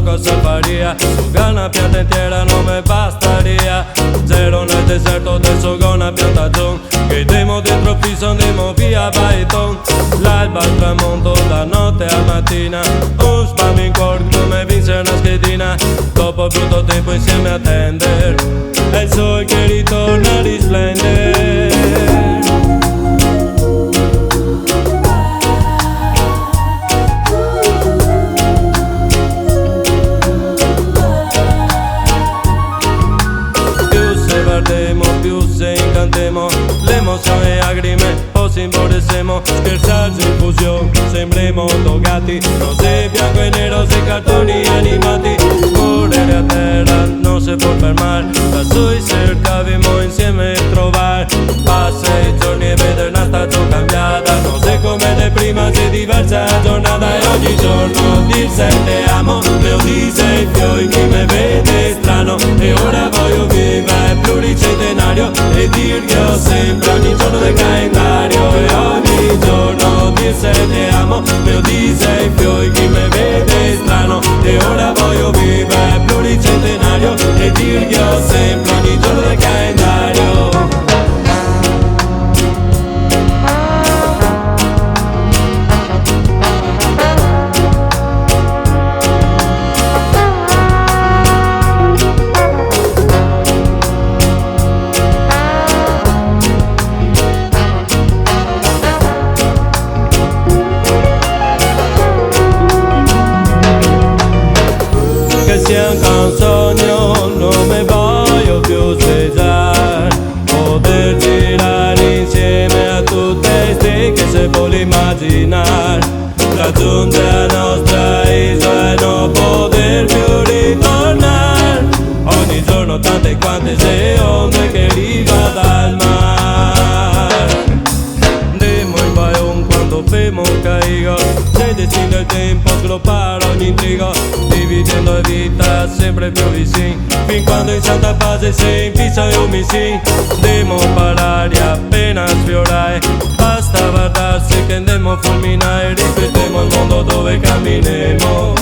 Cosa faría, sugar una pianta entera no me bastaría. Zero nel deserto, adesso con una piantagione. Chiediamo dentro fisso, andiamo via Baiton. L'alba al tramonto, da notte a mattina. Un spam in cuore come vince una schedina. Dopo brutto tempo insieme a tender. È il sole che ritorna a risplendere. Più se incantemo, l'emozione lacrime o si imborresemo. Scherzarci in fusione, sembremo drogati. Rose bianco e nero, sei cartoni animati. Correre a terra, non si può fermare. Da soli cercavamo insieme trovare. Passa i giorni e vedere una stagione cambiata. Non sei come le prima, sei diversa giornata. E ogni giorno dirsi te amo. Lo dice il fioi, chi me vede strano. E ora voglio vivere pluricentenario e dirglielo sempre ogni giorno del calendario. E ogni giorno dirsi te amo. Lo dice il fioi, chi me vede strano. E ora voglio vivere pluricentenario e dirglielo sempre ogni giorno del calendario. Sia un sogno, non mi voglio più svegliare. Poter girare insieme a tutte le stelle che se vuole immaginare. Raggiungere la nostra isola e non poter più ritornare. Ogni giorno tante quante sei onde che arriva dal mare. Demo in bayon quando femo caigo. Sei destino del tempo sgloppare ogni intrigo. Dividendo la vita sempre più vicino. Fin quando in santa pace sei in pizza e omicidi. Demo parare appena sfiorare. Basta guardarsi che andiamo a fulminare. Ripetiamo il mondo dove cammineremo.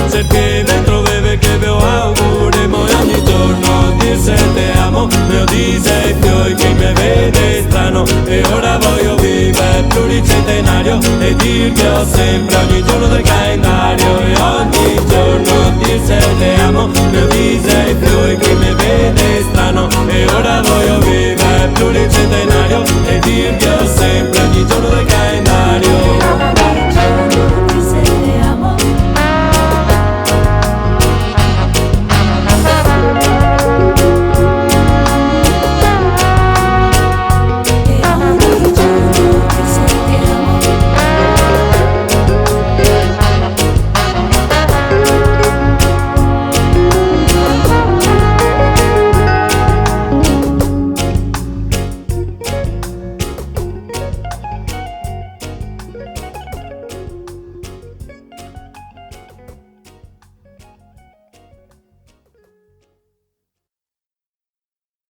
Cerché dentro beve che vi auguremo. E ogni giorno dirsi te amo. Mio dice fioi chi mi vede strano. E ora voglio vivere pluricentenario e dirglielo sempre ogni giorno del